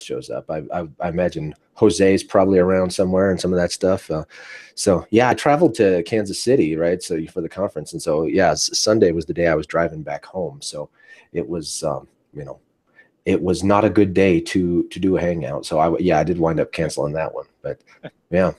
shows up. I imagine Jose's probably around somewhere and some of that stuff. So yeah, I traveled to Kansas City, right? So for the conference, and so yeah, Sunday was the day I was driving back home. So it was, you know, it was not a good day to do a hangout. So yeah, I did wind up canceling that one, but yeah.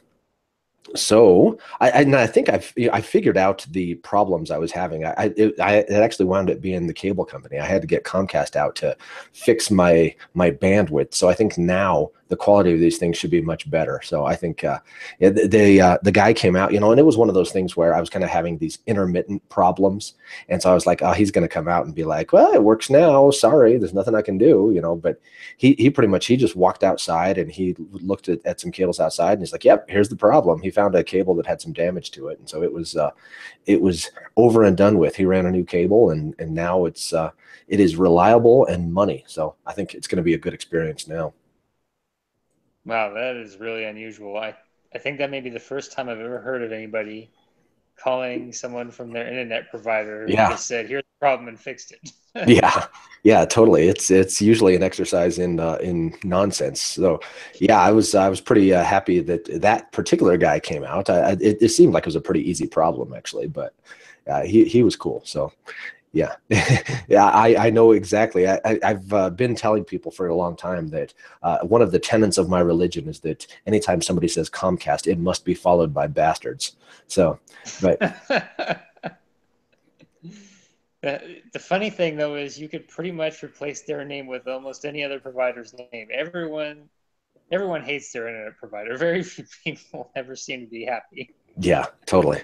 So and I think I figured out the problems I was having. It actually wound up being the cable company. I had to get Comcast out to fix my bandwidth. So I think now the quality of these things should be much better. So I think yeah, the guy came out, and it was one of those things where I was kind of having these intermittent problems, and so I was like, oh, he's going to come out and be like, well, it works now. Sorry, there's nothing I can do, But he pretty much he just walked outside and he looked at some cables outside and he's like, yep, here's the problem. He found a cable that had some damage to it, and so it was over and done with. He ran a new cable, and now it is reliable and money. So I think it's going to be a good experience now. Wow, that is really unusual. I think that may be the first time I've ever heard of anybody calling someone from their internet provider Yeah. that said, here's the problem, and fixed it. Yeah, totally. It's usually an exercise in nonsense. So yeah, I was pretty happy that particular guy came out. It seemed like it was a pretty easy problem actually, but he was cool. So yeah, yeah, I know exactly. I've been telling people for a long time that one of the tenets of my religion is that anytime somebody says Comcast, it must be followed by bastards. So, but the funny thing though is you could pretty much replace their name with almost any other provider's name. Everyone hates their internet provider. Very few people ever seem to be happy. yeah, totally.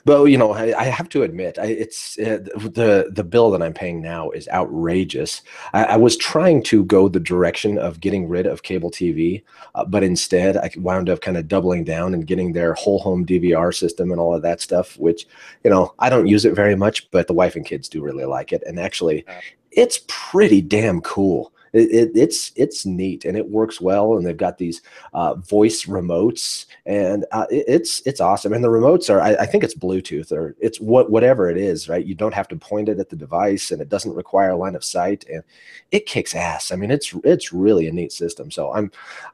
But I have to admit, it's the bill that I'm paying now is outrageous. I was trying to go the direction of getting rid of cable TV, but instead I wound up kind of doubling down and getting their whole home DVR system and all of that stuff, which I don't use it very much, but the wife and kids do really like it, and actually, it's pretty damn cool. It's neat and it works well, and they've got these voice remotes, and it's awesome. And the remotes are I think it's Bluetooth, or it's whatever it is, right? You don't have to point it at the device, and it doesn't require line of sight, and it kicks ass. I mean, it's really a neat system. So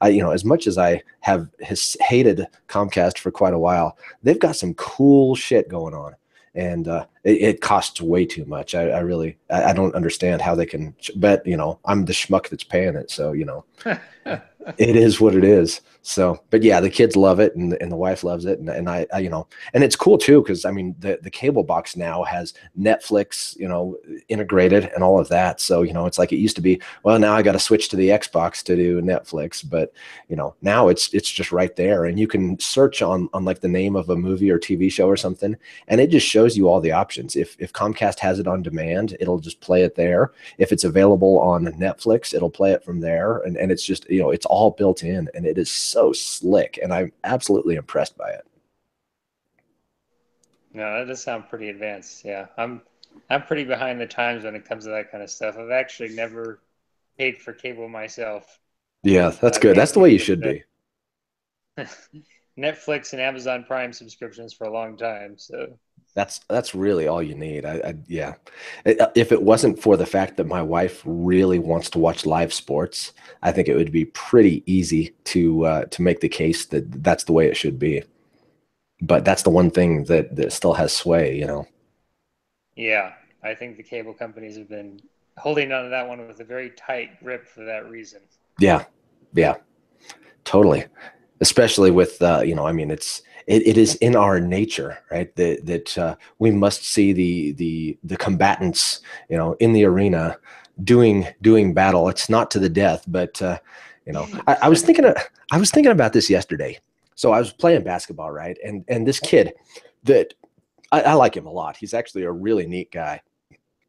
as much as I have hated Comcast for quite a while, they've got some cool shit going on. And it costs way too much. I really don't understand how they can bet. I'm the schmuck that's paying it, so it is what it is. So, but yeah, the kids love it, and the wife loves it, and I and it's cool too, because I mean the cable box now has Netflix, integrated and all of that. So it's like it used to be. Well, now I got to switch to the Xbox to do Netflix, but now it's just right there, and you can search on like the name of a movie or TV show or something, and it just shows you all the options. If Comcast has it on demand, it'll just play it there. If it's available on Netflix, it'll play it from there, and it's just it's all built in, and it is so slick, and I'm absolutely impressed by it. No, that does sound pretty advanced. Yeah, I'm pretty behind the times when it comes to that kind of stuff. I've actually never paid for cable myself. Yeah, that's good. That's the way you should be. Netflix and Amazon Prime subscriptions for a long time, so that's really all you need. Yeah. If it wasn't for the fact that my wife really wants to watch live sports, I think it would be pretty easy to make the case that that's the way it should be. But that's the one thing that still has sway, Yeah, I think the cable companies have been holding on to that one with a very tight grip for that reason. Yeah, totally. Especially with I mean, it is in our nature, right? That we must see the combatants, in the arena doing battle. It's not to the death, but I was thinking about this yesterday. So I was playing basketball, right? And this kid that I like him a lot. He's actually a really neat guy.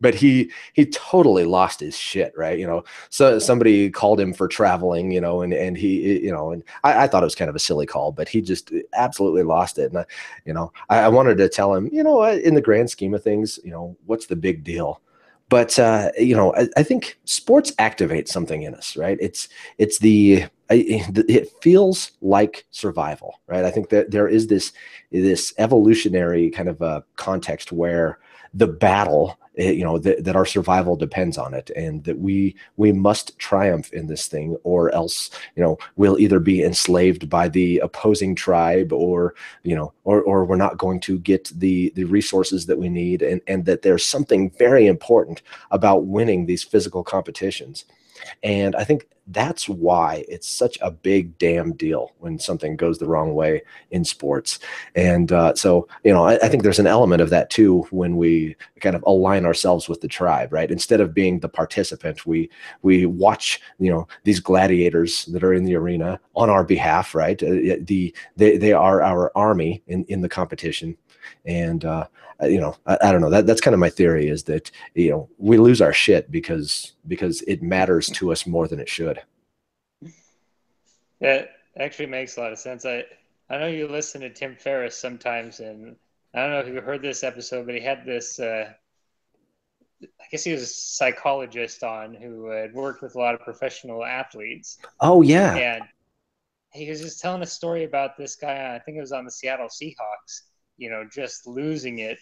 But he totally lost his shit, right? So somebody called him for traveling, and he, and I thought it was kind of a silly call, but he just absolutely lost it. And I wanted to tell him, in the grand scheme of things, what's the big deal? But I think sports activate something in us, right? It feels like survival, right? I think that there is this evolutionary kind of a context where the battle, that our survival depends on it, and that we must triumph in this thing, or else, we'll either be enslaved by the opposing tribe, or, or we're not going to get the resources that we need, and that there's something very important about winning these physical competitions. And I think that's why it's such a big damn deal when something goes the wrong way in sports. And so, I think there's an element of that too when we kind of align ourselves with the tribe, right? Instead of being the participant, we watch, these gladiators that are in the arena on our behalf, right? They are our army in the competition. And I don't know, that's kind of my theory, is that we lose our shit because it matters to us more than it should. That actually makes a lot of sense. I know you listen to Tim Ferriss sometimes, and I don't know if you heard this episode, but he had this. I guess he was a psychologist on who had worked with a lot of professional athletes, Oh yeah. and he was just telling a story about this guy. I think it was on the Seattle Seahawks. Just losing it,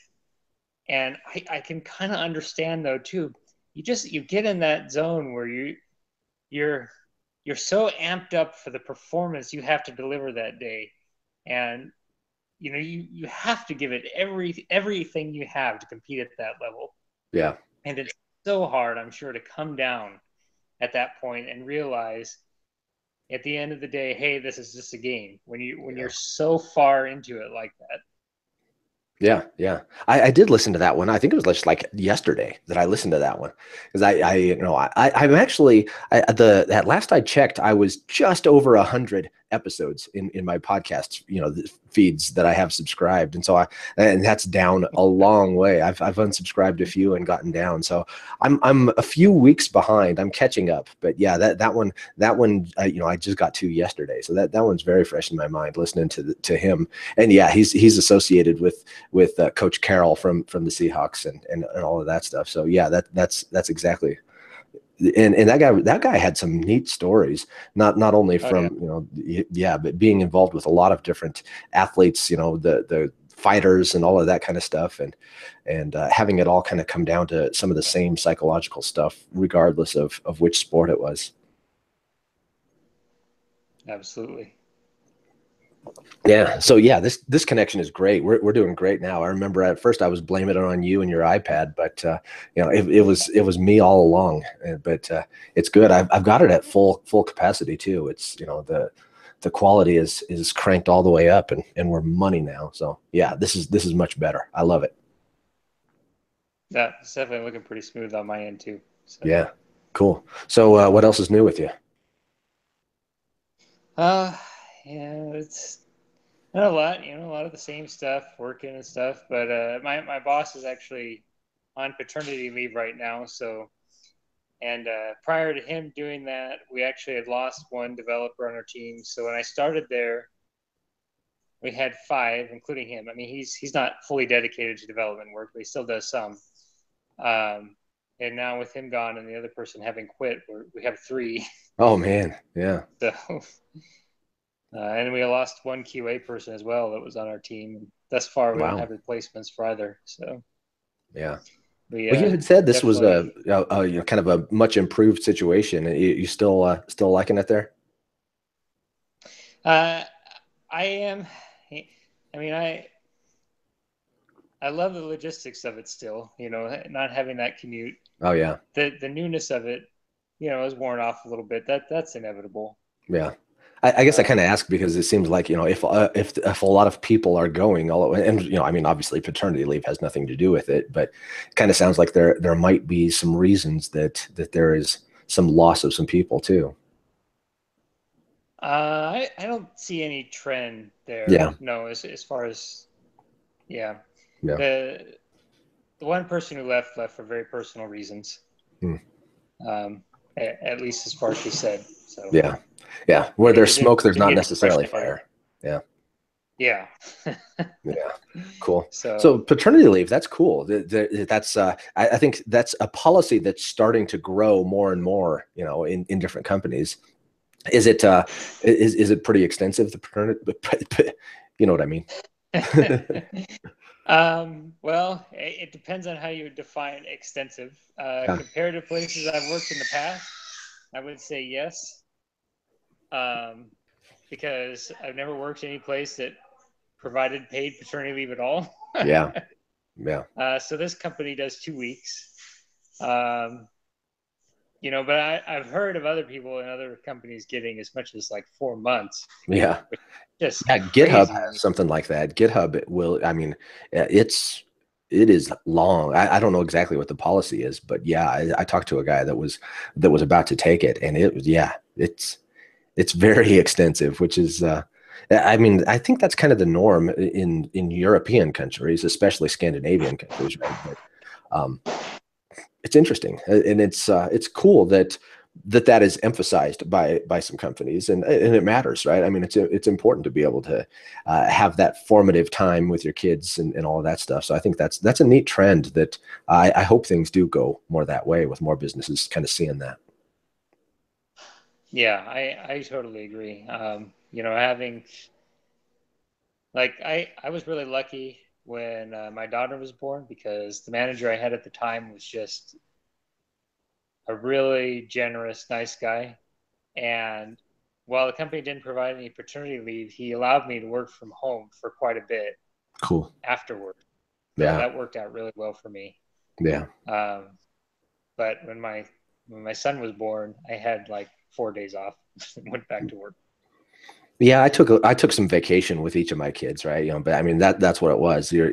and I can kind of understand though too. You get in that zone where you're you're so amped up for the performance you have to deliver that day, and you have to give it everything you have to compete at that level. Yeah. And it's so hard, I'm sure, to come down at that point and realize at the end of the day, hey, this is just a game, when Yeah. you're so far into it like that. Yeah, yeah. I did listen to that one. I think it was just like yesterday that I listened to that one, because I'm actually, the at last I checked, I was just over 100 episodes in my podcast, the feeds that I have subscribed, and that's down a long way. I've unsubscribed a few and gotten down, so I'm a few weeks behind. I'm catching up, but yeah, that one I just got to yesterday, so that one's very fresh in my mind, listening to him. And yeah, he's associated with Coach Carroll from the Seahawks, and all of that stuff. So yeah, that's exactly. And that guy had some neat stories, not only Oh yeah. from, yeah, but being involved with a lot of different athletes, the fighters and all of that kind of stuff, and having it all kind of come down to some of the same psychological stuff, regardless of which sport it was. Absolutely. Yeah. So yeah, this connection is great. We're doing great now. I remember at first I was blaming it on you and your iPad, but it was me all along. But it's good. I've got it at full capacity too. It's, the quality is cranked all the way up, and we're money now. So yeah, this is much better. I love it. That's definitely looking pretty smooth on my end too. So Yeah. Cool. So what else is new with you? uh yeah, it's not a lot, a lot of the same stuff, working and stuff. But my boss is actually on paternity leave right now. So, and prior to him doing that, we actually had lost one developer on our team. So when I started there, we had five, including him. I mean, he's not fully dedicated to development work, but he still does some. And now with him gone and the other person having quit, we have three. Oh man. Yeah. So, and we lost one QA person as well that was on our team. Thus far, we don't Wow. have replacements for either. So Yeah. we Well, you had said this was definitely. kind of a much improved situation. You still liking it there? Uh, I am. I mean, I love the logistics of it still. Not having that commute, Oh yeah, the newness of it, is worn off a little bit. That's inevitable. yeah. I guess I kind of Um, ask because it seems like, if a lot of people are going all, and I mean, obviously paternity leave has nothing to do with it, but it kind of sounds like there might be some reasons that there is some loss of some people too. I don't see any trend there. Yeah, No, as far as yeah, yeah, the the one person who left for very personal reasons. hmm, At least as far as she said. So yeah, yeah. Where there's it didn't smoke, there's didn't not get too fresh necessarily in my head. fire. Yeah. Yeah. Yeah, cool. So So paternity leave, that's cool. That's I think that's a policy that's starting to grow more and more, in different companies. Is it is it pretty extensive, the paternity? You know what I mean? Well, it depends on how you define extensive. Yeah. Compared to places I've worked in the past, I would say yes, um, because I've never worked any place that provided paid paternity leave at all. Yeah. Yeah. So this company does 2 weeks. Um, but I've heard of other people and other companies getting as much as like 4 months, Yeah. which is just Yeah, GitHub crazy to has me. something like that. GitHub will, I mean, it is long. I don't know exactly what the policy is, but yeah, I talked to a guy that was about to take it, and it was yeah, it's very extensive, which is I mean, I think that's kind of the norm in European countries, especially Scandinavian countries, right? But um, it's interesting, and it's cool that that is emphasized by some companies, and it matters, right? I mean, it's important to be able to have that formative time with your kids and all of that stuff. So I think that's a neat trend that I hope things do go more that way, with more businesses kind of seeing that. Yeah, I totally agree. Having like I was really lucky when my daughter was born because the manager I had at the time was just a really generous, nice guy. And while the company didn't provide any paternity leave, he allowed me to work from home for quite a bit Cool. afterward. So Yeah. that worked out really well for me. Yeah. Um, but when my son was born, I had like 4 days off and went back to work. Yeah, I took some vacation with each of my kids, right? But I mean that's what it was. Yeah.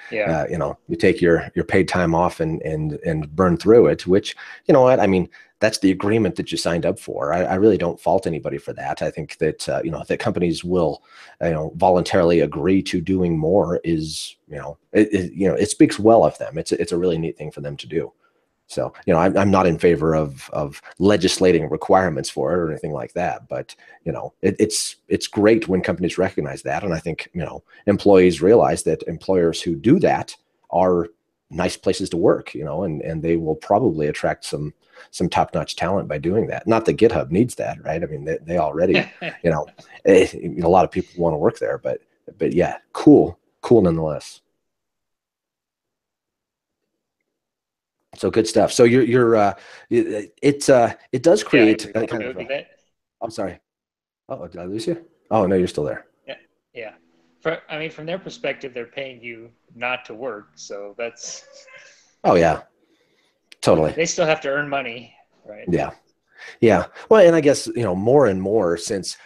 You take your paid time off and burn through it. Which, you know what? I mean, that's the agreement that you signed up for. I really don't fault anybody for that. I think that that companies will voluntarily agree to doing more is it speaks well of them. It's a really neat thing for them to do. So, I'm not in favor of legislating requirements for it or anything like that. But, it's great when companies recognize that. And I think, employees realize that employers who do that are nice places to work, and they will probably attract some top-notch talent by doing that. Not that GitHub needs that, right? I mean, they already, you know, a lot of people want to work there, but yeah, cool nonetheless. So good stuff. So it does Yeah, create a it kind of would be a, that. I'm sorry. Oh, did I lose you? Oh, no, you're still there. Yeah, yeah. I mean, from their perspective, they're paying you not to work, so that's Oh yeah, totally. they still have to earn money, right? Yeah. Yeah. Well, and I guess, more and more since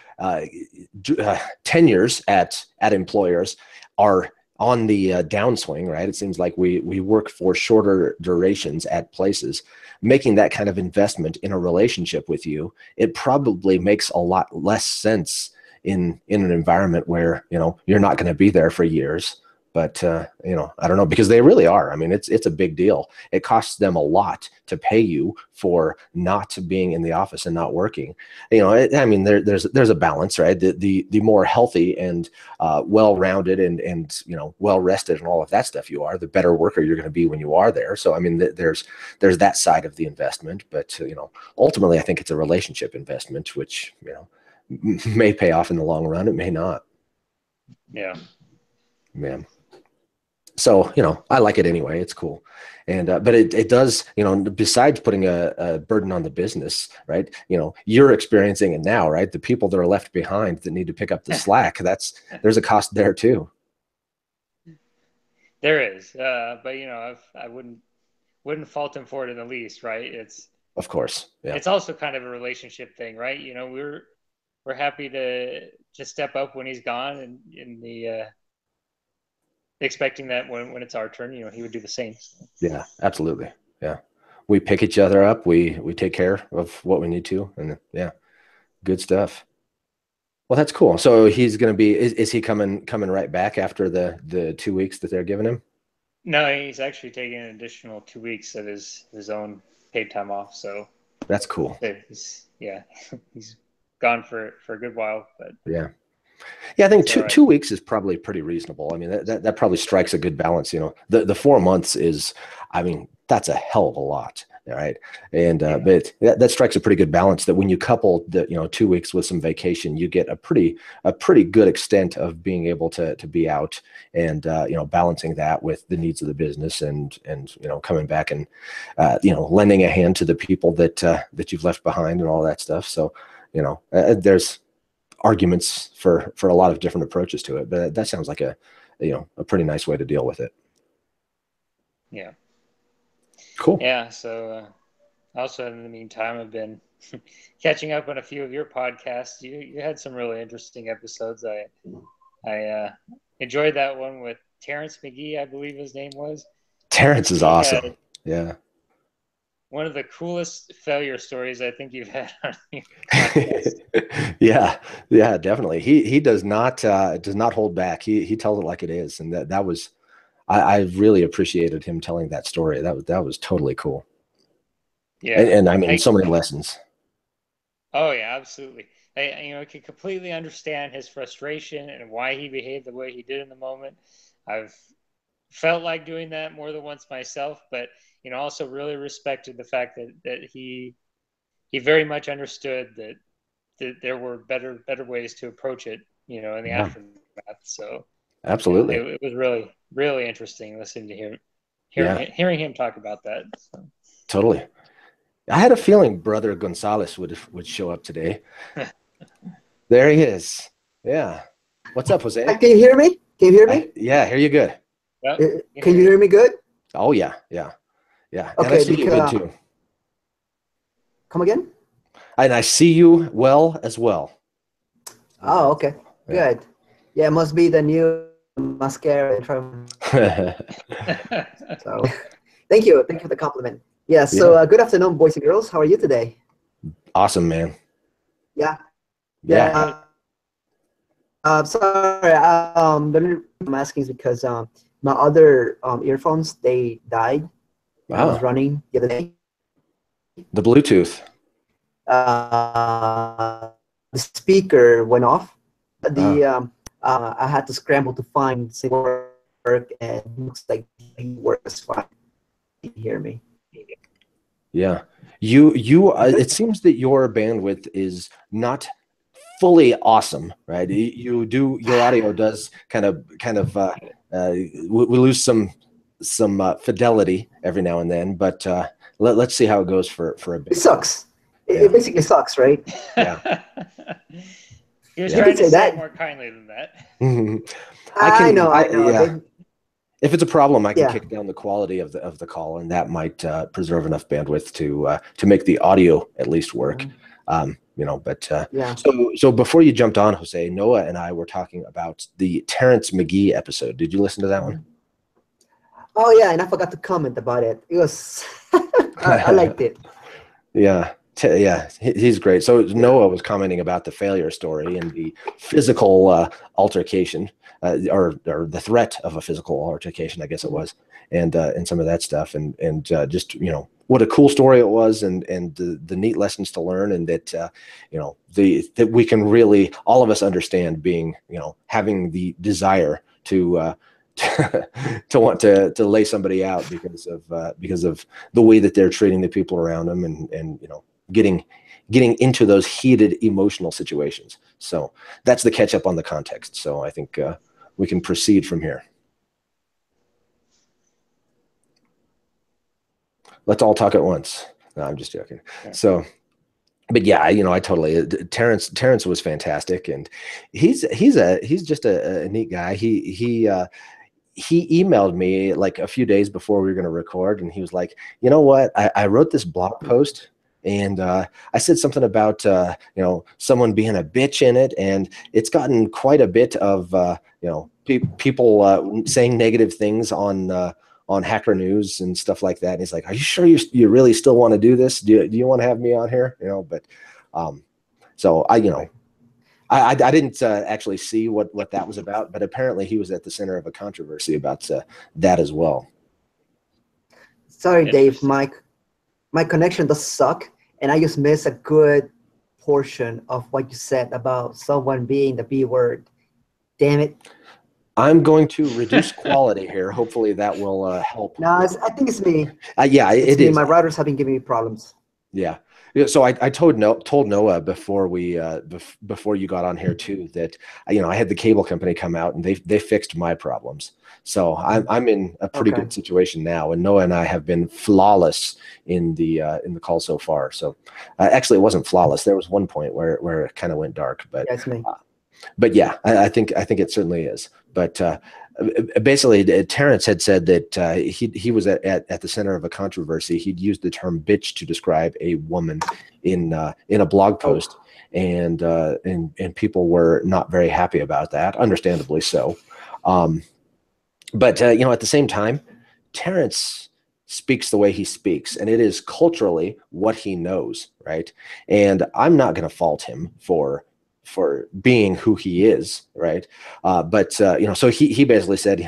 tenures at employers are on the downswing, right? It seems like we work for shorter durations at places. Making that kind of investment in a relationship with you, it probably makes a lot less sense in an environment where, you're not going to be there for years. But I don't know, because they really are. I mean, it's a big deal. It costs them a lot to pay you for not being in the office and not working. I mean, there's a balance, right? The more healthy and well-rounded and well-rested and all of that stuff you are, the better worker you're going to be when you are there. So I mean, there's that side of the investment, but ultimately, I think it's a relationship investment, which may pay off in the long run. It may not. Yeah. Man. So I like it anyway. It's cool. And but it does, besides putting a burden on the business, right? You're experiencing it now, right? The people that are left behind that need to pick up the slack, there's a cost there too. There is, but I wouldn't fault him for it in the least, right? Of course. Yeah. It's also kind of a relationship thing, right? We're happy to step up when he's gone, and in the expecting that when it's our turn, he would do the same. Yeah, absolutely. Yeah. We pick each other up. We take care of what we need to. And yeah, good stuff. Well, that's cool. So he's going to be, is he coming right back after the 2 weeks that they're giving him? No, he's actually taking an additional 2 weeks of his own paid time off. So That's cool. yeah, he's gone for a good while, but Yeah. Yeah, I think it's all right. 2 weeks is probably pretty reasonable. I mean, that probably strikes a good balance. The 4 months is, I mean, that's a hell of a lot. All right. And but that strikes a pretty good balance that when you couple the 2 weeks with some vacation, you get a pretty good extent of being able to be out and balancing that with the needs of the business and coming back and lending a hand to the people that you've left behind and all that stuff. So there's arguments for a lot of different approaches to it, but that sounds like a pretty nice way to deal with it. Yeah. Cool. Yeah. So also in the meantime, I've been catching up on a few of your podcasts. You had some really interesting episodes. I enjoyed that one with Terrence McGee, I believe his name was. Terrence is awesome. Yeah. One of the coolest failure stories I think you've had on your podcast. Yeah, definitely. He does not hold back. He tells it like it is, and that was I really appreciated him telling that story. That was totally cool. Yeah, and I mean so many lessons. Oh yeah, absolutely. I can completely understand his frustration and why he behaved the way he did in the moment. I've felt like doing that more than once myself, but also really respected the fact that he very much understood that there were better ways to approach it, in the aftermath. So absolutely, it was really, really interesting listening to hearing him talk about that. So. Totally. I had a feeling Brother Gonzalez would show up today. There he is. Yeah. What's up, Jose? Can you hear me? Yeah, hear you good. Yep. Can you hear me good? Oh yeah. Okay, and I see you good too. Come again? And I see you well as well. Oh, okay. Yeah. Good. Yeah, it must be the new mascara. So, thank you for the compliment. Yeah. So, good afternoon, boys and girls. How are you today? Awesome, man. Yeah. Sorry. The reason I'm asking is because my other earphones, they died. I was running the other day. The Bluetooth. The speaker went off. I had to scramble to find work, and it looks like it works fine. You hear me? Yeah. You it seems that your bandwidth is not fully awesome, right? Your audio does kind of we lose some fidelity every now and then, but let's see how it goes for a bit. It sucks. It basically sucks, right? Yeah. He was trying to say it more kindly than that. I know. Yeah. If it's a problem, I can kick down the quality of the call, and that might preserve enough bandwidth to make the audio at least work. So before you jumped on, Jose, Noah and I were talking about the Terrence McGee episode. Did you listen to that one? Oh yeah, and I forgot to comment about it. It was I liked it. Yeah, he's great. So Noah was commenting about the failure story and the physical altercation, or the threat of a physical altercation, I guess it was, and some of that stuff, and just what a cool story it was, and the neat lessons to learn, and that that we can really, all of us, understand being having the desire to to want to lay somebody out because of the way that they're treating the people around them, and getting into those heated emotional situations. So that's the catch up on the context. So I think we can proceed from here. Let's all talk at once. No, I'm just joking. So, but yeah, I totally, Terrence was fantastic, and he's just a neat guy. He emailed me like a few days before we were going to record, and he was like, you know what, I wrote this blog post, and I said something about someone being a bitch in it, and it's gotten quite a bit of people saying negative things on Hacker News and stuff like that. And he's like, are you sure you really still want to do this? Do you want to have me on here? But so I didn't actually see what that was about, but apparently he was at the center of a controversy about that as well. Sorry, Dave, my connection does suck, and I just missed a good portion of what you said about someone being the B word. Damn it. I'm going to reduce quality here. Hopefully that will help. No, I think it's me. Yeah, It's it me. is. My routers have been giving me problems. Yeah. Yeah, so I told Noah before we before you got on here too that I had the cable company come out and they fixed my problems. So I'm in a pretty Okay. good situation now, and Noah and I have been flawless in the call so far. So actually, it wasn't flawless. There was one point where it kind of went dark, Yeah, it's me. but yeah, I think it certainly is. But basically, Terrence had said that he was at the center of a controversy. He'd used the term "bitch" to describe a woman in a blog post, and people were not very happy about that, understandably so. But at the same time, Terrence speaks the way he speaks, and it is culturally what he knows, right? And I'm not going to fault him for being who he is, right? But so he basically said,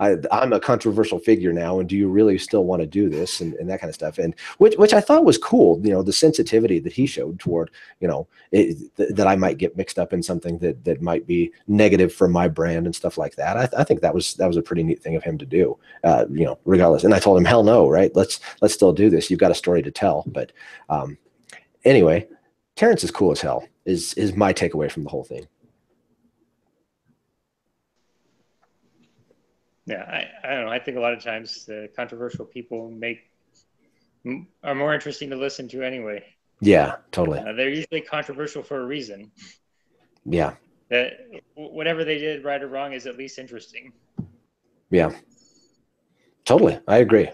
I'm a controversial figure now, and do you really still want to do this, and that kind of stuff, and which I thought was cool, the sensitivity that he showed toward, that I might get mixed up in something that might be negative for my brand and stuff like that. I think that was a pretty neat thing of him to do, regardless. And I told him, hell no, right? Let's still do this. You've got a story to tell. But anyway, Terrence is cool as hell is my takeaway from the whole thing. Yeah, I don't know. I think a lot of times the controversial people are more interesting to listen to anyway. Yeah, totally. They're usually controversial for a reason. Yeah. That whatever they did, right or wrong, is at least interesting. Yeah. Totally. I agree.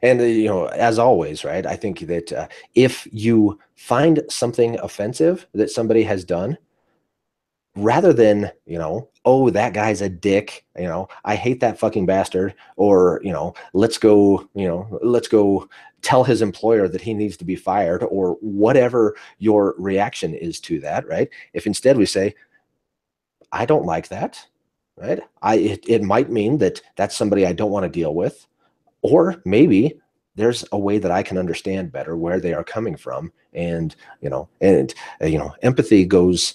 And, as always, right, I think that if you find something offensive that somebody has done, rather than, oh, that guy's a dick, I hate that fucking bastard, or, let's go tell his employer that he needs to be fired, or whatever your reaction is to that, right? If instead we say, I don't like that, right? It might mean that that's somebody I don't want to deal with. Or maybe there's a way that I can understand better where they are coming from, and empathy goes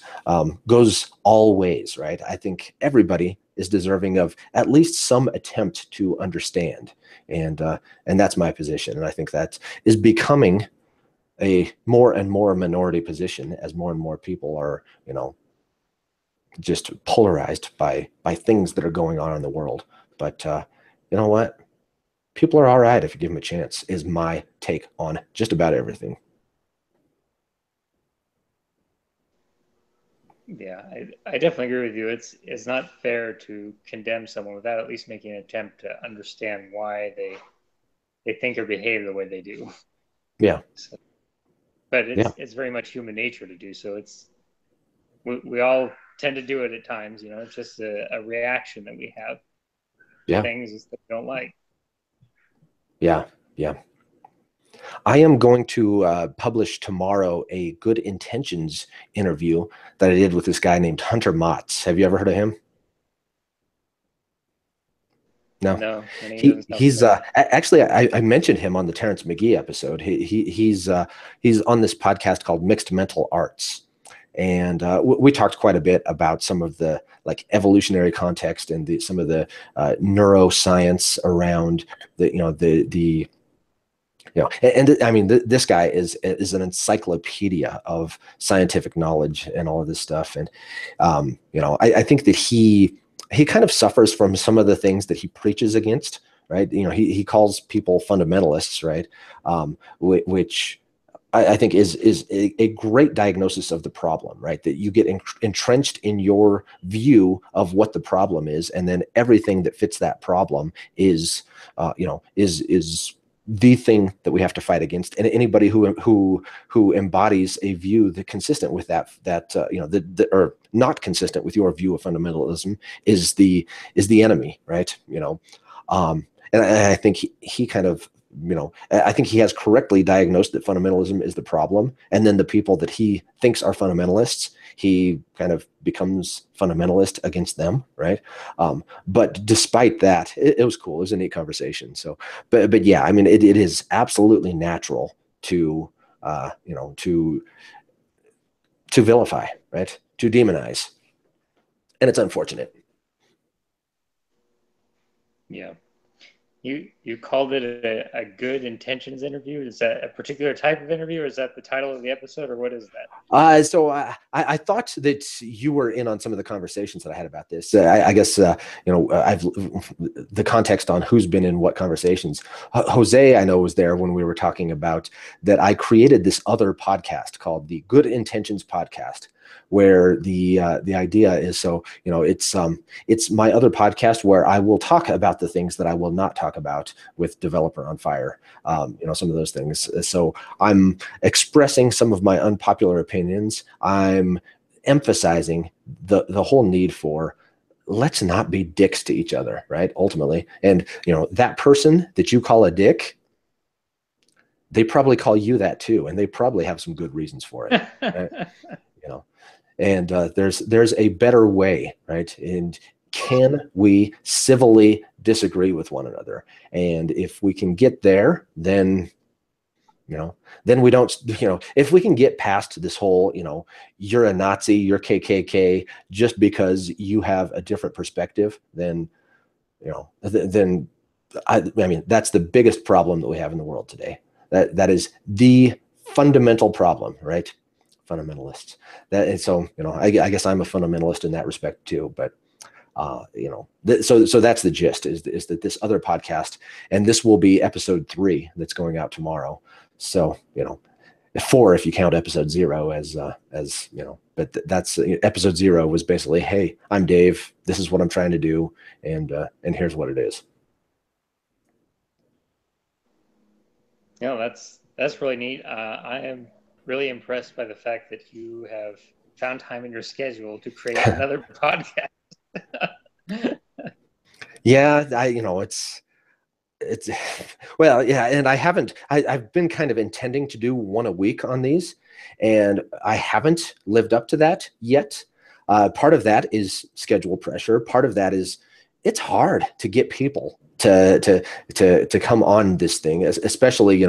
all ways, right? I think everybody is deserving of at least some attempt to understand, and that's my position, and I think that is becoming a more and more minority position as more and more people are just polarized by things that are going on in the world. But you know what? People are all right if you give them a chance, is my take on just about everything. Yeah, I definitely agree with you. It's not fair to condemn someone without at least making an attempt to understand why they think or behave the way they do. Yeah. So, but it's very much human nature to do so. We all tend to do it at times. It's just a reaction that we have to things that we don't like. Yeah. I am going to publish tomorrow a good intentions interview that I did with this guy named Hunter Motz. Have you ever heard of him? No. He's actually I mentioned him on the Terrence McGee episode. He's on this podcast called Mixed Mental Arts. And we talked quite a bit about some of the evolutionary context and some of the neuroscience around and I mean, this guy is an encyclopedia of scientific knowledge and all of this stuff. And I think that he kind of suffers from some of the things that he preaches against, right? He calls people fundamentalists, right? Which I think is a great diagnosis of the problem, right? That you get entrenched in your view of what the problem is, and then everything that fits that problem is the thing that we have to fight against. And anybody who embodies a view that consistent with or not consistent with your view of fundamentalism is the enemy, right? And I think he kind of, I think he has correctly diagnosed that fundamentalism is the problem. And then the people that he thinks are fundamentalists, he kind of becomes fundamentalist against them, right? But despite that, it was cool. It was a neat conversation. So, but yeah, I mean, it is absolutely natural to vilify, right? To demonize, and it's unfortunate. Yeah. You called it a good intentions interview. Is that a particular type of interview, or is that the title of the episode, or what is that? So I thought that you were in on some of the conversations that I had about this. I guess I've the context on who's been in what conversations. Jose, I know, was there when we were talking about that. I created this other podcast called the Good Intentions Podcast, where the idea is, so it's my other podcast where I will talk about the things that I will not talk about with Developer on Fire. Some of those things. So I'm expressing some of my unpopular opinions. I'm emphasizing the whole need for, let's not be dicks to each other, right? Ultimately. And that person that you call a dick, they probably call you that too, and they probably have some good reasons for it. Right? And there's a better way, right? And can we civilly disagree with one another? And if we can get there, then then we don't, if we can get past this whole, you're a Nazi, you're KKK, just because you have a different perspective, then, then I mean, that's the biggest problem that we have in the world today. That is the fundamental problem, right? Fundamentalists. And so, I guess I'm a fundamentalist in that respect too, but so that's the gist, is that this other podcast, and this will be episode 3 that's going out tomorrow. So, 4 if you count episode 0 as but that's episode 0 was basically, hey, I'm Dave. This is what I'm trying to do. And here's what it is. No, that's really neat. I am really impressed by the fact that you have found time in your schedule to create another podcast. Yeah, it's well, yeah, and I've been kind of intending to do one a week on these, and I haven't lived up to that yet. Part of that is schedule pressure. Part of that is it's hard to get people to come on this thing, especially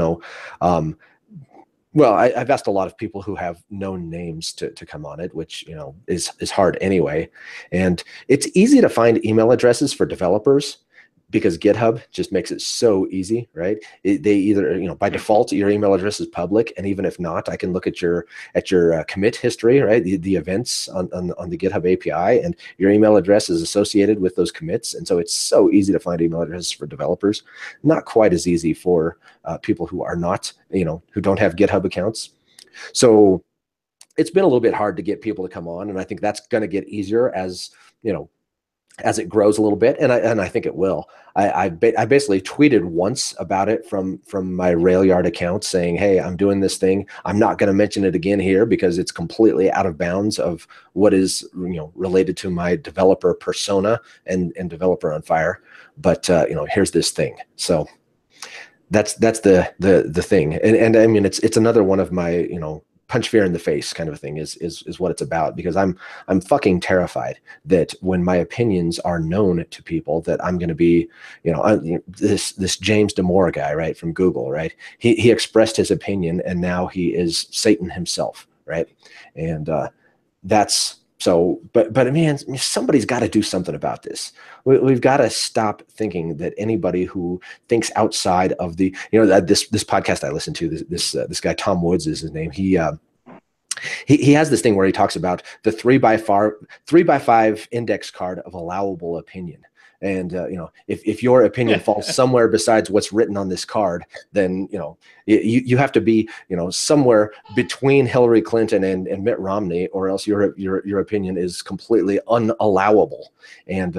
well, I've asked a lot of people who have known names to come on it, which is hard anyway. And it's easy to find email addresses for developers because GitHub just makes it so easy, right? They either, by default, your email address is public, and even if not, I can look at your commit history, right? The events on the GitHub API, and your email address is associated with those commits, and so it's so easy to find email addresses for developers. Not quite as easy for people who are not, who don't have GitHub accounts. So it's been a little bit hard to get people to come on, and I think that's going to get easier as it grows a little bit, and I think it will. I basically tweeted once about it from my Railyard account, saying, hey, I'm doing this thing. I'm not going to mention it again here because it's completely out of bounds of what is related to my developer persona and Developer on Fire. But here's this thing. So that's the thing. And I mean, it's another one of my punch fear in the face kind of a thing is what it's about, because I'm fucking terrified that when my opinions are known to people that I'm going to be, this James Damore guy, right, from Google, right? He expressed his opinion, and now he is Satan himself, right? And that's so. But I mean, somebody's got to do something about this. We've got to stop thinking that anybody who thinks outside of the, this podcast I listened to, this guy Tom Woods is his name. He has this thing where he talks about the 3x5 index card of allowable opinion. And if your opinion falls somewhere besides what's written on this card, then you have to be somewhere between Hillary Clinton and Mitt Romney, or else your opinion is completely unallowable. And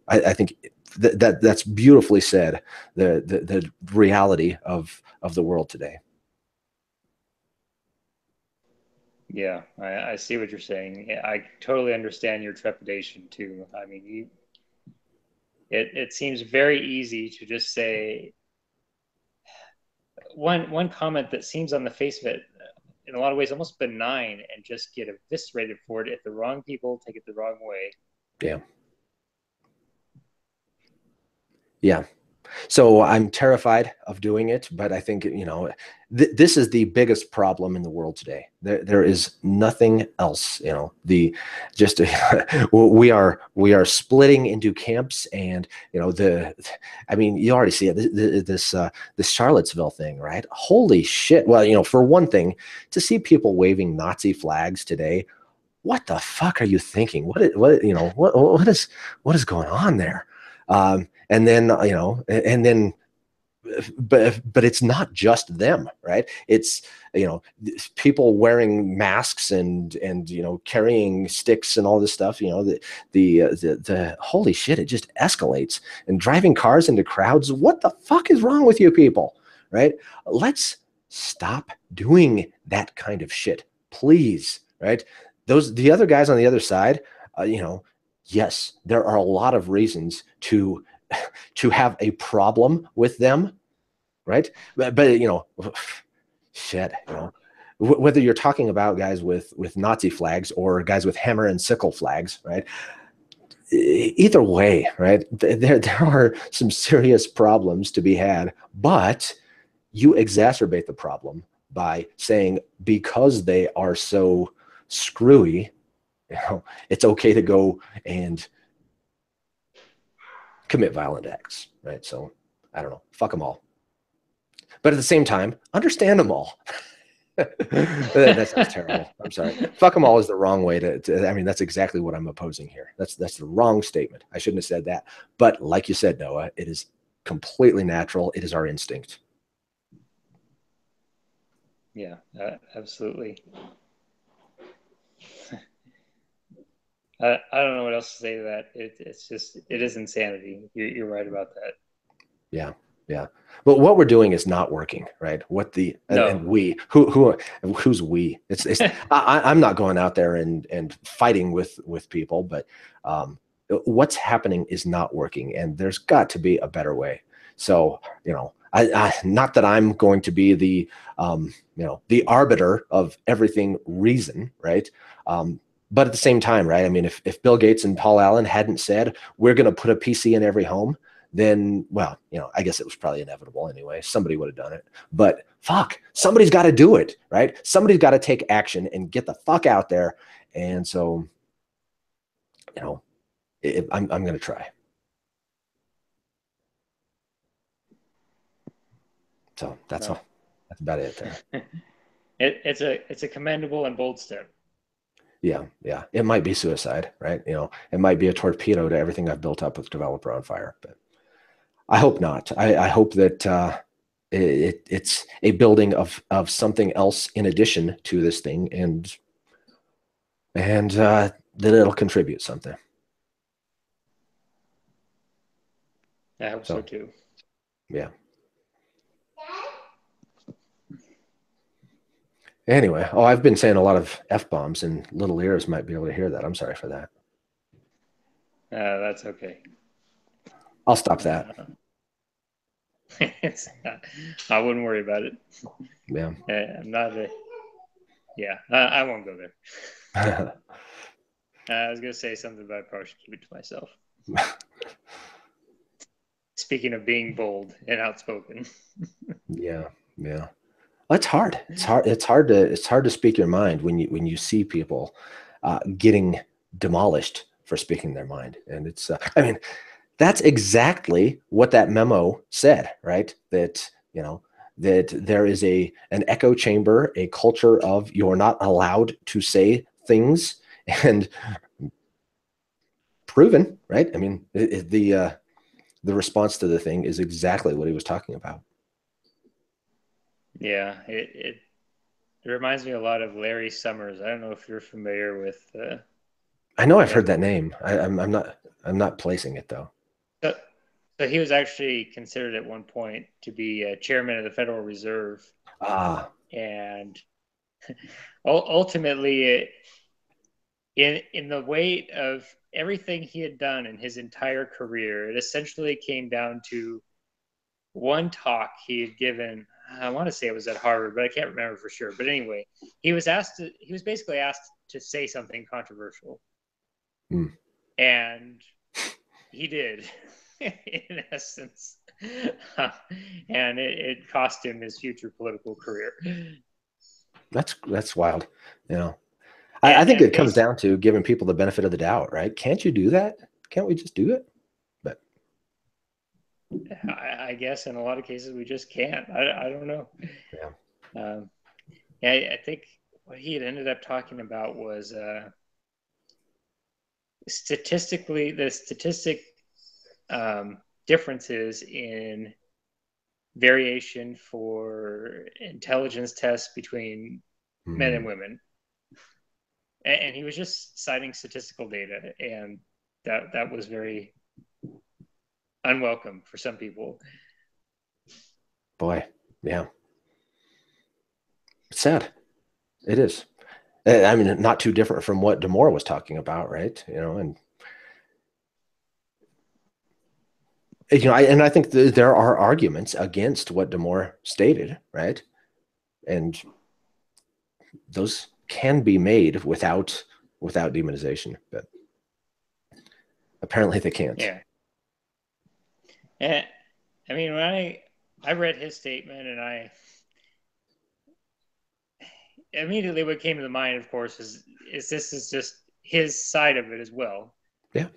I think that's beautifully said, the reality of the world today. Yeah, I see what you're saying. I totally understand your trepidation too. I mean, it seems very easy to just say one comment that seems on the face of it, in a lot of ways, almost benign, and just get eviscerated for it if the wrong people take it the wrong way. Yeah. Yeah. So I'm terrified of doing it, but I think, this is the biggest problem in the world today. There is nothing else, the just we are splitting into camps, and I mean, you already see it, this Charlottesville thing, right? Holy shit. Well, for one thing, to see people waving Nazi flags today, what the fuck are you thinking? What is going on there? And then, but it's not just them, right? It's, people wearing masks and carrying sticks and all this stuff. The holy shit, it just escalates, and driving cars into crowds. What the fuck is wrong with you people, right? Let's stop doing that kind of shit, please, right? The other guys on the other side, yes, there are a lot of reasons to have a problem with them, right? But shit, whether you're talking about guys with Nazi flags or guys with hammer and sickle flags, right? Either way, right? There are some serious problems to be had, but you exacerbate the problem by saying, because they are so screwy, it's okay to go and commit violent acts, right? So I don't know, fuck them all. But at the same time, understand them all. That sounds terrible. I'm sorry. Fuck them all is the wrong way I mean, that's exactly what I'm opposing here. That's the wrong statement. I shouldn't have said that. But like you said, Noah, it is completely natural. It is our instinct. Yeah, absolutely. I don't know what else to say to that. It's just, it is insanity. You're right about that. Yeah. Yeah. But what we're doing is not working, right? And who's we? It's I'm not going out there and fighting with people, but what's happening is not working, and there's got to be a better way. So, I not that I'm going to be the arbiter of everything reason, right? But at the same time, right? I mean, if Bill Gates and Paul Allen hadn't said, we're going to put a PC in every home, then, well, I guess it was probably inevitable anyway. Somebody would have done it. But fuck, somebody's got to do it, right? Somebody's got to take action and get the fuck out there. And so, I'm going to try. So that's all. That's about it there. It's a commendable and bold step. Yeah. It might be suicide, right? It might be a torpedo to everything I've built up with Developer on Fire, but I hope not. I hope that it's a building of something else in addition to this thing, and that it'll contribute something. I hope so too. Yeah. Anyway, I've been saying a lot of F-bombs, and little ears might be able to hear that. I'm sorry for that. That's okay. I'll stop that. I wouldn't worry about it. Yeah. I'm not I won't go there. I was going to say something, but I probably should keep it to myself. Speaking of being bold and outspoken. Yeah. It's hard. It's hard to speak your mind when you see people getting demolished for speaking their mind. And it's I mean, that's exactly what that memo said, right? That that there is an echo chamber, a culture of you're not allowed to say things, and proven, right? I mean, the response to the thing is exactly what he was talking about. Yeah, it reminds me a lot of Larry Summers. I don't know if you're familiar with. I know I've heard that name. I'm not placing it though. So he was actually considered at one point to be chairman of the Federal Reserve. And ultimately, in the weight of everything he had done in his entire career, it essentially came down to one talk he had given. I want to say it was at Harvard, but I can't remember for sure. But anyway, he was basically asked to say something controversial. And he did. in essence. And it cost him his future political career. That's wild. You know, I think it comes down to giving people the benefit of the doubt, right? Can't you do that? Can't we just do it? But I guess in a lot of cases we just can't. I don't know. yeah. Yeah, I think what he had ended up talking about was statistically the statistic differences in variation for intelligence tests between men and women, and he was just citing statistical data, and that was very unwelcome for some people. Boy, yeah, it's sad. It is. I mean, not too different from what Damore was talking about, right? You know, and you know, I think there are arguments against what Damore stated, right? And those can be made without demonization, but apparently they can't. Yeah. And I mean, when I read his statement, and I immediately what came to the mind, of course, is this is just his side of it as well. Yeah.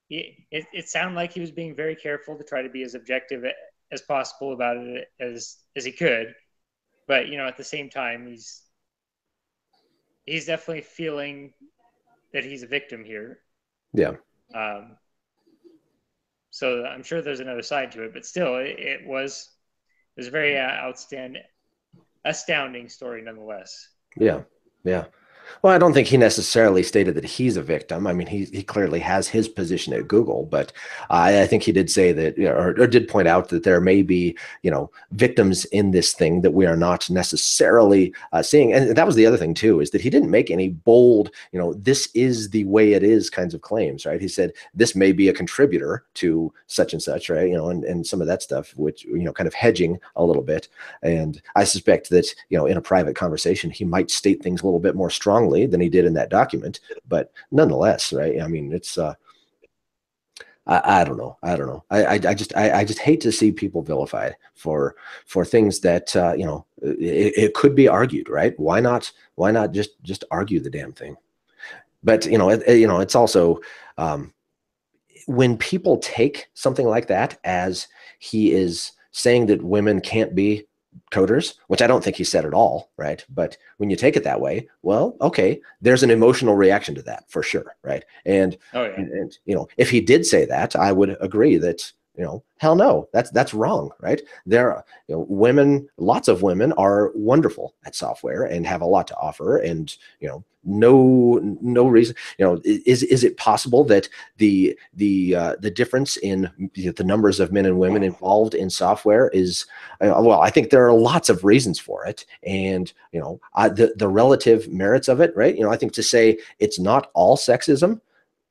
It sounded like he was being very careful to try to be as objective as possible about it as he could, but you know, at the same time, he's definitely feeling that he's a victim here. Yeah. So I'm sure there's another side to it, but still, it was a very astounding story nonetheless. Yeah. Yeah. Well, I don't think he necessarily stated that he's a victim. I mean, he clearly has his position at Google, but I think he did say that, or did point out that there may be, you know, victims in this thing that we are not necessarily seeing. And that was the other thing too, is that he didn't make any bold, you know, this is the way it is kinds of claims, right? He said this may be a contributor to such and such, right? You know, and some of that stuff, which, you know, kind of hedging a little bit. And I suspect that, you know, in a private conversation, he might state things a little bit more strongly than he did in that document, but nonetheless, right? I mean, it's I don't know. I just hate to see people vilified for things that you know, it could be argued, right? Why not just argue the damn thing? But you know, it's also when people take something like that as he is saying that women can't be coders, which I don't think he said at all, right? But when you take it that way, well, okay, there's an emotional reaction to that for sure, right? And, and you know, if he did say that, I would agree that, you know, hell no, that's wrong, right? There, you know, women, lots of women are wonderful at software and have a lot to offer, and you know, no reason, you know, is it possible that the difference in the numbers of men and women involved in software is well, I think there are lots of reasons for it, and you know, the relative merits of it, right? You know, I think to say it's not all sexism,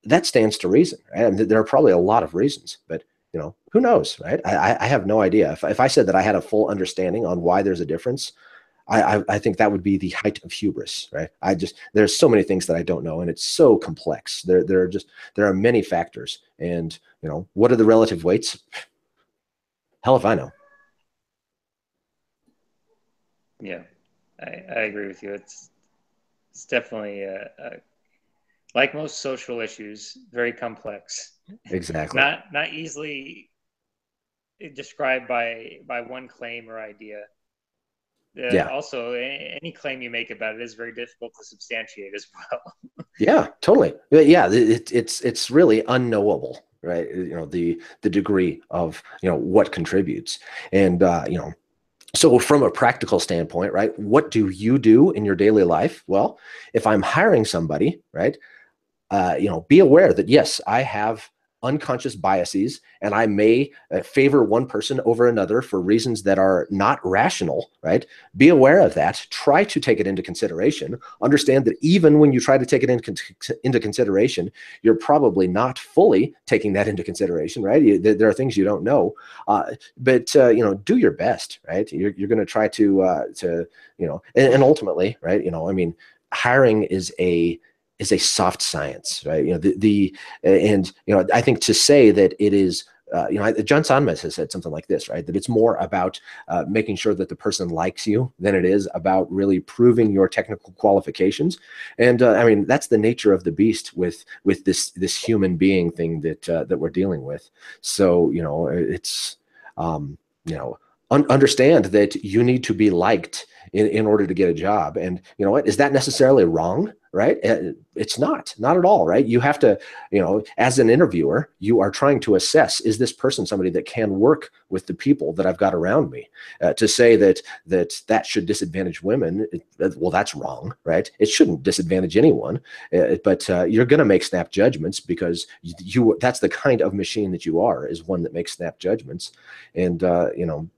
that stands to reason, right? And there are probably a lot of reasons, but you know, who knows, right? I have no idea. If I said that I had a full understanding on why there's a difference, I think that would be the height of hubris, right? There's so many things that I don't know, and it's so complex. There are many factors, and you know, what are the relative weights? Hell if I know. Yeah, I agree with you. It's definitely like most social issues, very complex. Exactly. Not easily described by one claim or idea. Yeah. Also, any claim you make about it is very difficult to substantiate as well. Yeah, totally. Yeah, it's really unknowable, right? You know, the degree of, you know, what contributes, and you know, so from a practical standpoint, right? What do you do in your daily life? Well, if I'm hiring somebody, right? You know, be aware that yes, I have unconscious biases, and I may favor one person over another for reasons that are not rational, right? Be aware of that. Try to take it into consideration. Understand that even when you try to take it into consideration, you're probably not fully taking that into consideration, right? There are things you don't know, but you know, do your best, right? You're going to try to you know, and ultimately, right? You know, I mean, hiring is a soft science, right? You know, and you know, I think to say that it is John Sonmez has said something like this, right? That it's more about making sure that the person likes you than it is about really proving your technical qualifications. And I mean, that's the nature of the beast with this human being thing that we're dealing with. So, it's, understand that you need to be liked in order to get a job. And you know what, is that necessarily wrong? Right? It's not at all, right? You have to, as an interviewer, you are trying to assess, is this person somebody that can work with the people that I've got around me? To say that should disadvantage women, well, that's wrong, right? It shouldn't disadvantage anyone, but you're going to make snap judgments because that's the kind of machine that you are, is one that makes snap judgments. And,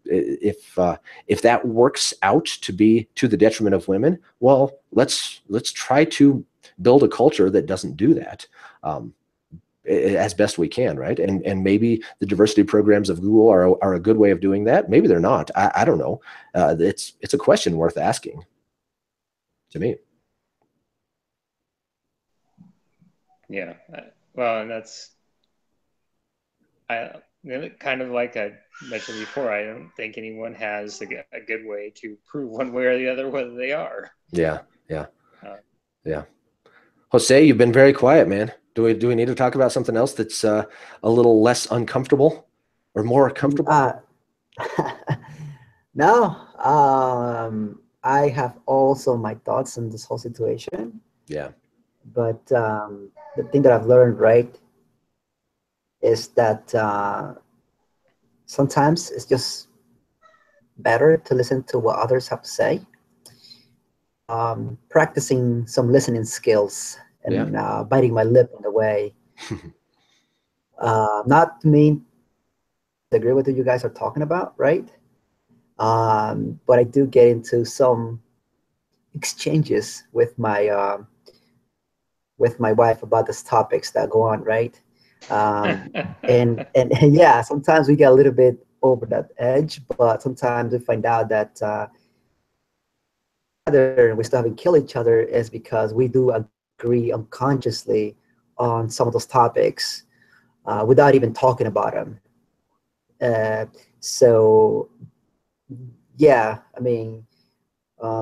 if that works out to be to the detriment of women, well, let's try to build a culture that doesn't do that, as best we can, right? And maybe the diversity programs of Google are a good way of doing that. Maybe they're not. I don't know. It's a question worth asking to me. Yeah. Well, and that's kind of like I mentioned before. I don't think anyone has a good way to prove one way or the other whether they are. Yeah. Jose, you've been very quiet, man. Do we need to talk about something else that's a little less uncomfortable or more comfortable? No. I have also my thoughts on this whole situation. Yeah. But the thing that I've learned, right, is that sometimes it's just better to listen to what others have to say. Practicing some listening skills and biting my lip in a way. Not to mean agree with what you guys are talking about, right? But I do get into some exchanges with my wife about these topics that go on, right? And yeah, sometimes we get a little bit over that edge, but sometimes we find out that we still haven't killed each other is because we do agree unconsciously on some of those topics without even talking about them. So yeah, I mean,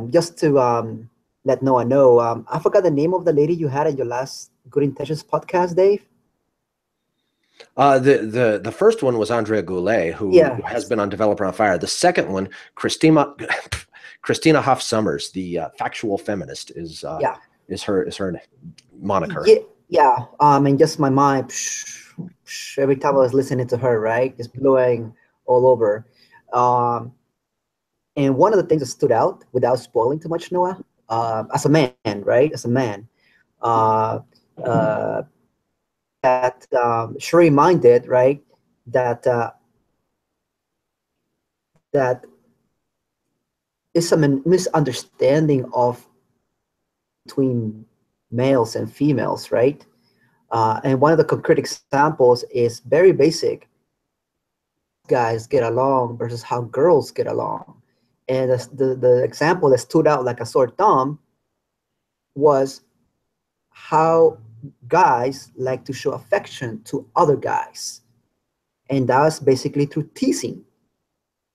just to let Noah know, I forgot the name of the lady you had in your last Good Intentions podcast, Dave. The first one was Andrea Goulet, who has been on Developer on Fire. The second one, Christina Hoff Summers, the factual feminist, is her moniker. Yeah. And just my mind, every time I was listening to her, right, just blowing all over. And one of the things that stood out, without spoiling too much, Noah, as a man, right, that she reminded, right, that it's a misunderstanding of between males and females, right? And one of the concrete examples is very basic. Guys get along versus how girls get along. And the example that stood out like a sore thumb was how guys like to show affection to other guys. And that's basically through teasing,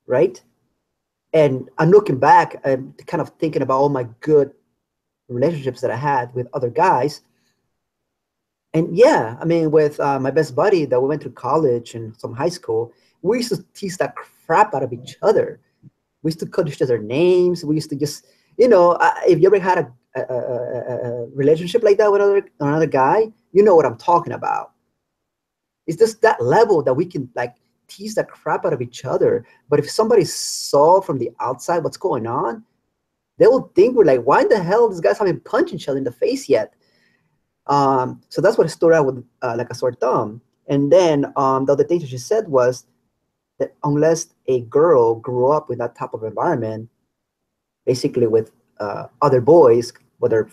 right? And I'm looking back and kind of thinking about all my good relationships that I had with other guys. And yeah, I mean, with my best buddy that we went to college and some high school, we used to tease that crap out of each other. We used to call each other names. We used to just, if you ever had a relationship like that with another guy, you know what I'm talking about. It's just that level that we can like tease the crap out of each other. But if somebody saw from the outside what's going on, they will think we're like, why the hell these guys haven't punched each other in the face yet? So that's what stood out with like a sore thumb. And then the other thing that she said was that unless a girl grew up with that type of environment, basically with other boys, whether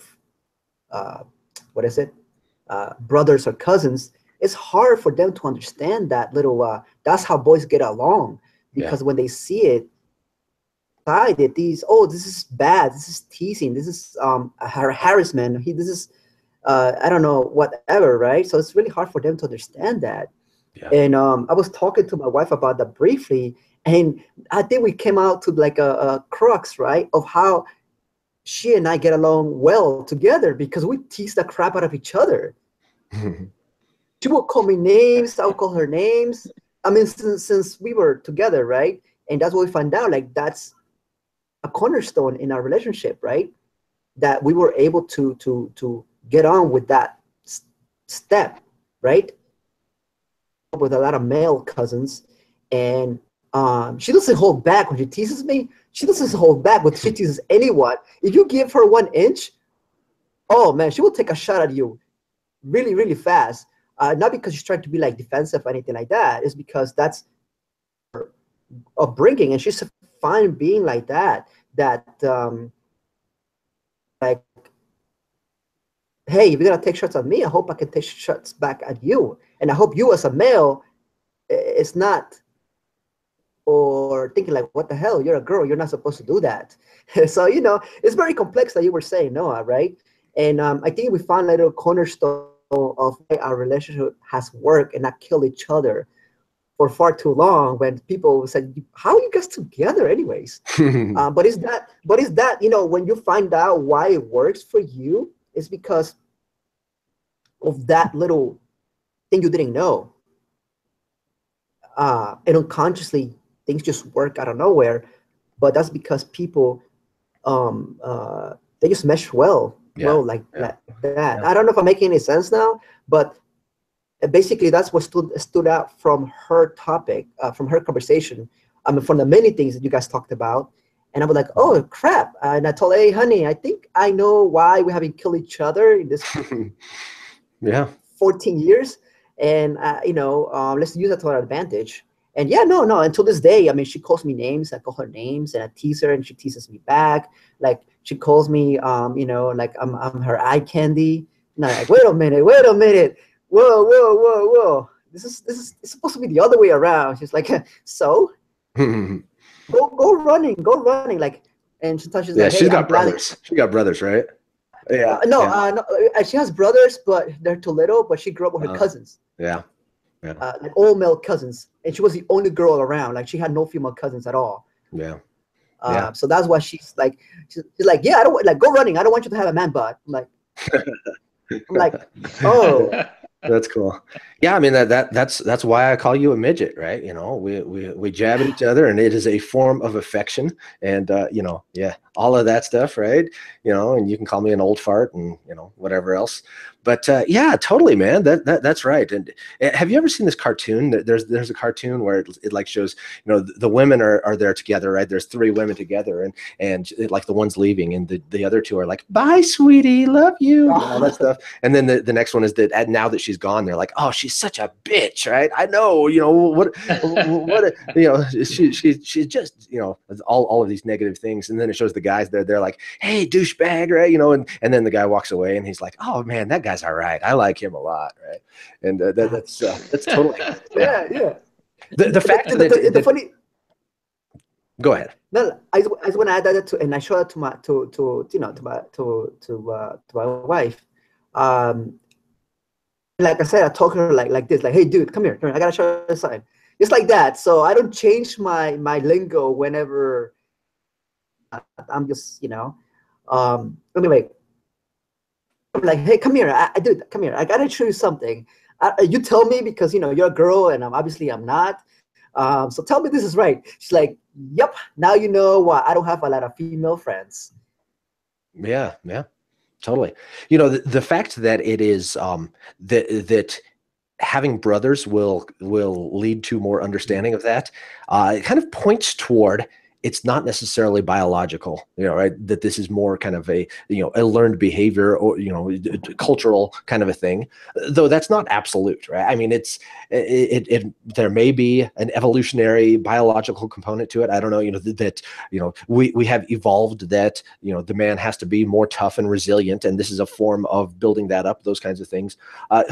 brothers or cousins, it's hard for them to understand that little. That's how boys get along, because when they see it, that this is bad, this is teasing, this is harassment. This is I don't know, whatever, right? So it's really hard for them to understand that. Yeah. And I was talking to my wife about that briefly, and I think we came out to like a crux, right, of how she and I get along well together because we tease the crap out of each other. She will call me names, I'll call her names. I mean, since we were together, right? And that's what we found out. Like that's a cornerstone in our relationship, right? That we were able to get on with that step, right? With a lot of male cousins, and she doesn't hold back when she teases me. She doesn't hold back when she teases anyone. If you give her 1 inch, oh man, she will take a shot at you really, really fast. Not because she's trying to be like defensive or anything like that. It's because that's her upbringing, and she's fine being like that. That like, hey, if you're gonna take shots at me, I hope I can take shots back at you, and I hope you, as a male, it's not or thinking like, what the hell? You're a girl. You're not supposed to do that. So it's very complex that you were saying, Noah, right? And I think we found a little cornerstone of why our relationship has worked and not kill each other for far too long. When people said, "How are you guys together, anyways?" But is that when you find out why it works for you, it's because of that little thing you didn't know, and unconsciously things just work out of nowhere. But that's because people they just mesh well like that. Yeah. I don't know if I'm making any sense now, but basically that's what stood out from her topic, from her conversation. I mean, from the many things that you guys talked about. And I was like, oh crap. And I told, hey honey, I think I know why we haven't killed each other in this Yeah. 14 years. And let's use that to our advantage. And yeah, no, until this day, I mean, she calls me names, I call her names, and I tease her and she teases me back. Like she calls me like I'm her eye candy. And I'm like, wait a minute, whoa. This is it's supposed to be the other way around. She's like, so go running. Like, and sometimes she's Yeah, like, she's hey, I'm got planning. brothers. She got brothers, right? Yeah. No, Yeah. no, she has brothers, but they're too little. But she grew up with her cousins. Yeah. Yeah. Like all male cousins, and she was the only girl around. Like she had no female cousins at all. Yeah. Yeah. So that's why she's like, yeah, I don't like go running. I don't want you to have a man butt. I'm like, oh, That's cool. Yeah, I mean that's why I call you a midget, right? We jab at each other, and it is a form of affection, and yeah, all of that stuff, right? And you can call me an old fart, and whatever else. But yeah, totally, man. That's right. And have you ever seen this cartoon? There's a cartoon where it like shows the women are there together, right? There's 3 women together, and like the one's leaving, and the other 2 are like, bye, sweetie, love you, and all that stuff. And then the next one is that now that she's gone, they're like, oh, she's such a bitch, right? I know, what she's just all of these negative things. And then it shows the guys they're like, hey, douchebag, right? And then the guy walks away, and he's like, oh man, that guy's all right. I like him a lot, right? And that's totally yeah. The fact that the funny. Go ahead. No, I just want to add that and I showed that to my to my wife. Like I said, I talk to her like this, like, hey, dude, come here. I gotta show you something. Just like that. So I don't change my lingo whenever I'm just anyway. I'm like, hey, come here. Dude, come here. I gotta show you something. You tell me because you're a girl and I'm not. So tell me this is right. She's like, yep. Now you know why I don't have a lot of female friends. Yeah. Totally. The fact that it is that having brothers will lead to more understanding of that. It kind of points toward it's not necessarily biological, right? That this is more kind of a learned behavior or cultural kind of a thing, though that's not absolute, right? I mean, there may be an evolutionary biological component to it. I don't know, that we have evolved that the man has to be more tough and resilient, and this is a form of building that up. Those kinds of things.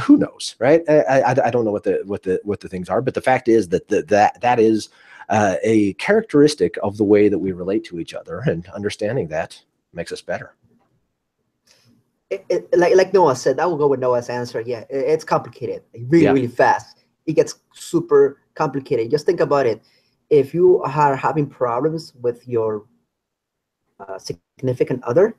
Who knows, right? I don't know what the things are, but the fact is that is a characteristic of the way that we relate to each other, and understanding that makes us better. Like Noah said, I will go with Noah's answer. Yeah, it's complicated, really, really fast. it gets super complicated. Just think about it. If you are having problems with your significant other,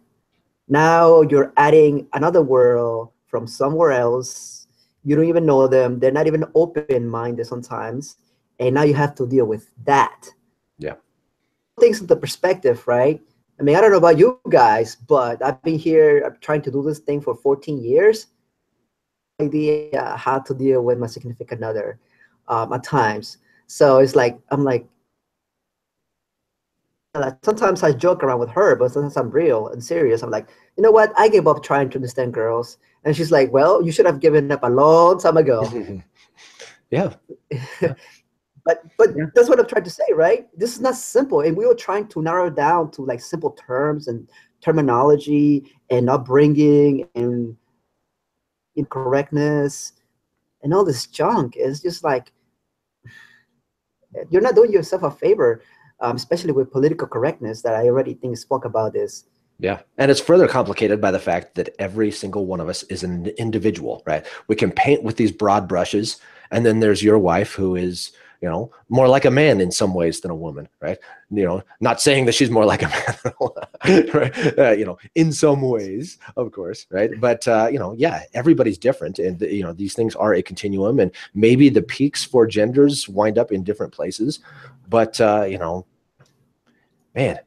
now you're adding another world from somewhere else. You don't even know them. They're not even open-minded sometimes. And now you have to deal with that. Yeah. Things into perspective, right? I mean, I don't know about you guys, but I've been here trying to do this thing for 14 years. Idea how to deal with my significant other at times. So it's like, I'm like, sometimes I joke around with her, but sometimes I'm real and serious. I'm like, you know what? I gave up trying to understand girls. And she's like, well, you should have given up a long time ago. Yeah. But that's what I'm trying to say, right? This is not simple. And we were trying to narrow it down to like simple terms and terminology and upbringing and incorrectness and all this junk. It's just like, you're not doing yourself a favor, especially with political correctness that I already think spoke about this. Yeah. And it's further complicated by the fact that every single one of us is an individual, right? We can paint with these broad brushes. And then there's your wife who is, you know, more like a man in some ways than a woman, right? You know, not saying that she's more like a man, right? You know, in some ways, of course, right? But, you know, yeah, everybody's different. And, you know, these things are a continuum. And maybe the peaks for genders wind up in different places. But, you know, man,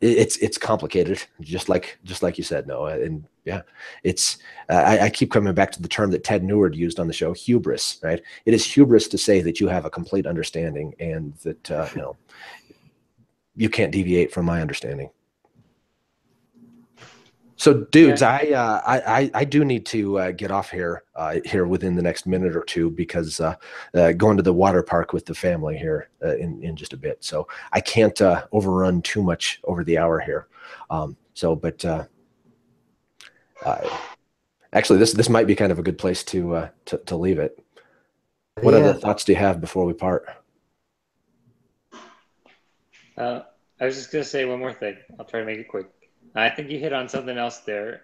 it's complicated, just like you said, Noah. And yeah, it's I keep coming back to the term that Ted Neward used on the show, hubris, right? It is hubris to say that you have a complete understanding and that you know, you can't deviate from my understanding. So, dudes, yeah. I do need to get off here within the next minute or two because going to the water park with the family here in just a bit. So I can't overrun too much over the hour here. But actually, this might be kind of a good place to leave it. What other thoughts do you have before we part? I was just gonna say one more thing. I'll try to make it quick. I think you hit on something else there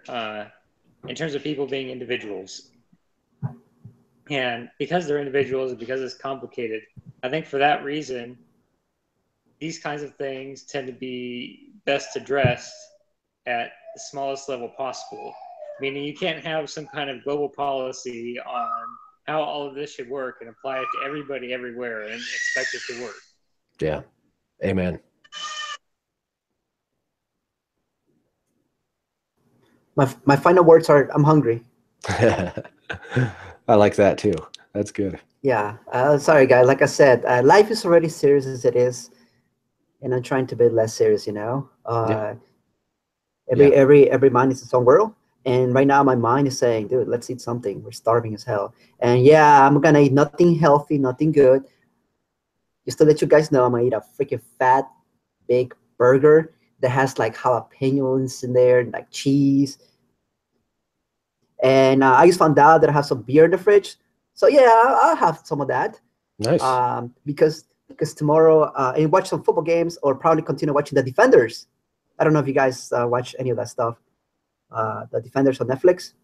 in terms of people being individuals. And because they're individuals and because it's complicated, I think for that reason, these kinds of things tend to be best addressed at the smallest level possible. Meaning you can't have some kind of global policy on how all of this should work and apply it to everybody everywhere and expect it to work. Yeah. Amen. My final words are, I'm hungry. I like that too. That's good. Yeah. Sorry, guys. Like I said, life is already serious as it is, and I'm trying to be less serious. You know, every mind is its own world, and right now my mind is saying, "Dude, let's eat something. We're starving as hell." And yeah, I'm gonna eat nothing healthy, nothing good. Just to let you guys know, I'm gonna eat a freaking fat, big burger that has like jalapenos in there, and like cheese. And I just found out that I have some beer in the fridge. So yeah, I'll have some of that. Nice. Because tomorrow, and watch some football games or probably continue watching The Defenders. I don't know if you guys watch any of that stuff. The Defenders on Netflix.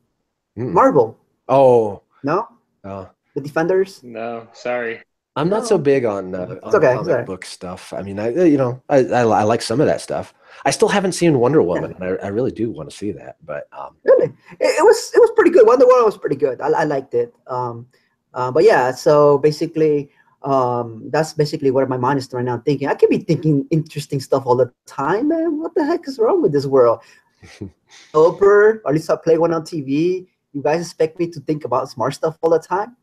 Marvel. Oh. No? The Defenders? No, sorry. I'm not so big on comic book stuff. I mean, I like some of that stuff. I still haven't seen Wonder Woman, and I really do want to see that. But really, it was pretty good. Wonder Woman was pretty good. I liked it. But yeah, so basically, that's basically what my mind is right now thinking. I can be thinking interesting stuff all the time, man. What the heck is wrong with this world? Or at least I play one on TV. You guys expect me to think about smart stuff all the time?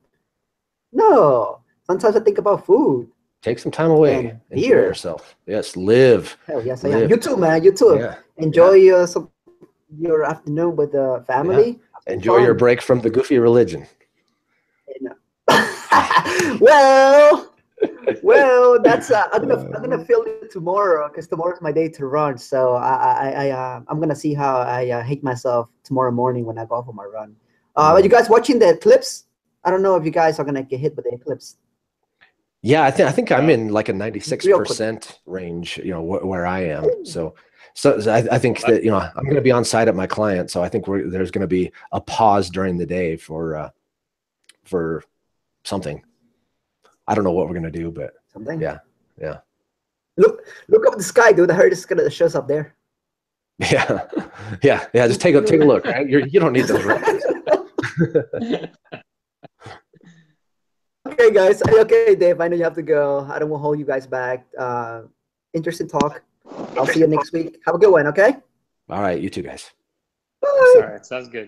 No. Sometimes I think about food. Take some time away. And enjoy beer. Yourself. Yes, live. Hell yes, I am. You too, man. You too. Yeah. Enjoy your afternoon with the family. Yeah. Enjoy your break from the goofy religion. well, that's I'm gonna feel it tomorrow because tomorrow's my day to run. So I'm gonna see how I hate myself tomorrow morning when I go for my run. Are you guys watching the eclipse? I don't know if you guys are gonna get hit with the eclipse. Yeah, I think I'm in like a 96% range, you know, where I am. So I think that, you know, I'm going to be on site at my client. So I think there's going to be a pause during the day for something. I don't know what we're gonna do, but Something. yeah, yeah, Look up at the sky, dude. I heard it's gonna show up there. yeah, yeah. Just take a look. Right? You don't need those records. Okay, guys. Okay, Dave. I know you have to go. I don't want to hold you guys back. Interesting talk. I'll see you next week. Have a good one. Okay. All right, you two guys. Bye. All right, sounds good.